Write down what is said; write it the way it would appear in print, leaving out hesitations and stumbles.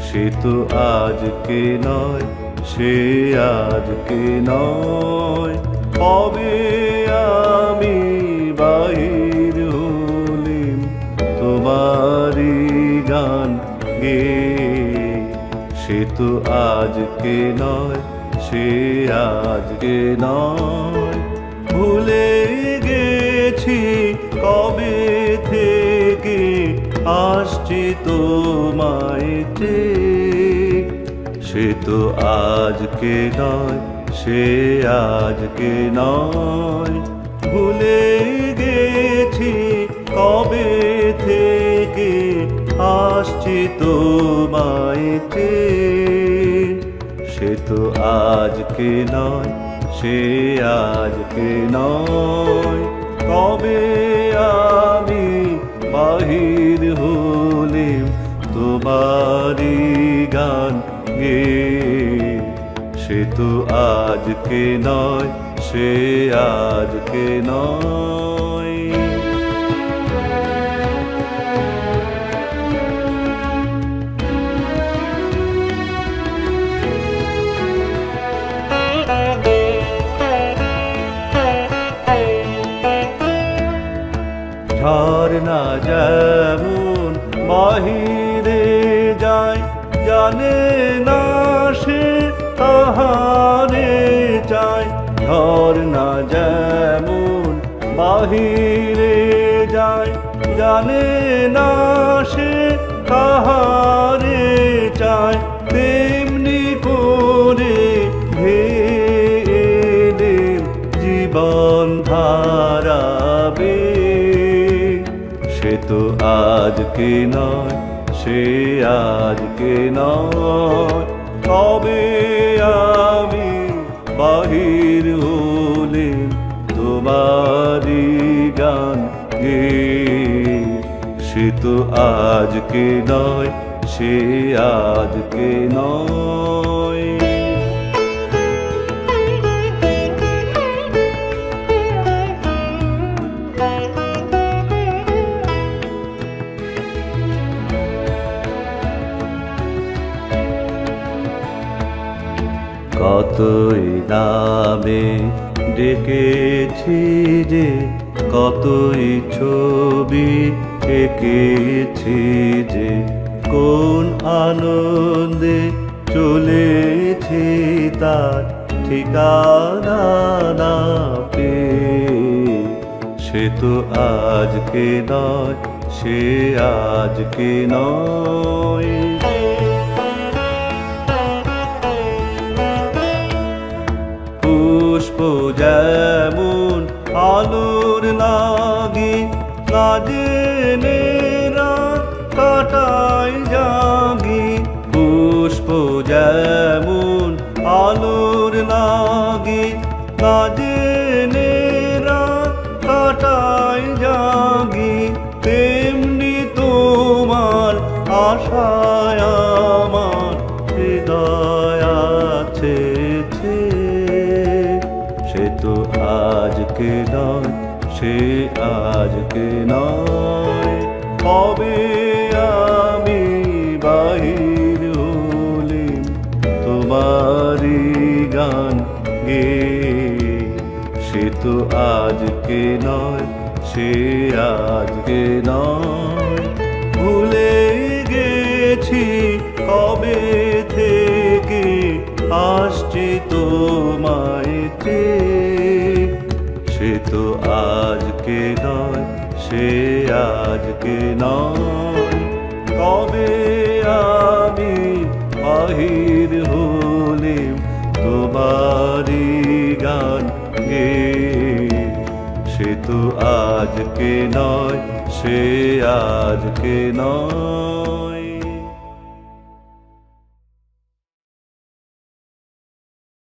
সে তো আজকে নয়, সে আজকে নয়। কবে আমি বাহির হলিম তোমারি গান গেয়ে, সে তো আজকে নয়, সে আজকে নয়। ভুলে গেছি কবে থেকে আসছি তোমায় চেয়ে, সে তো আজকে নয়, সে আজকে নয়। ভুলে গেছি কবে থেকে আসছি তোমায় চেয়ে, সে তো আজকে নয়, সে আজকে নয়। কবে আমি বাহির হলিম তোমারি গান গেয়ে, সে তো আজকে নয়, সে আজকে নয়। ঝরনা যেমন বাহিরে যায়, জানে না সে তাহারে চায়। ঝরনা যেমন বাহিরে যায়, জানে না সে তাহারে চায়। তেমনি করে ভেলে জীবন ধারাবে, সে তো আজকে নয়, সে আজকে নয়। কবে আমি বাহির হলিম তোমারি গান গেয়ে, সে তো আজকে নয়, সে আজকে নয়। কতই নামে ডেকেছি যে, কতই ছবি এঁকেছি যে, কোন আনন্দে চলেছি তার ঠিকানা না পেয়ে, সে তো আজকে নয়, সে আজকে নয়। পুষ্প যেমন আলোর লাগি, না জেনে রাত কাটাই জাগি। পুষ্প যেমন আলোর লাগি, না জেনে রাত কাটাই জাগি। তেমনি তোমার আশায় আমার হৃদয় আছে, সে তো আজকে নয়, সে আজকে নয়। কবে আমি বাহির হলিম তোমারি গান গেয়ে, সে তো আজকে নয়, সে আজকে নয়। ভুলে গেছি কবে থেকে আসছি তোমায় চেয়ে, সে তো আজকে নয়, সে আজকে নয়। কবে আমি বাহির হলিম তোমারি গান গেয়ে, সে তো আজকে নয়, সে আজকে নয়।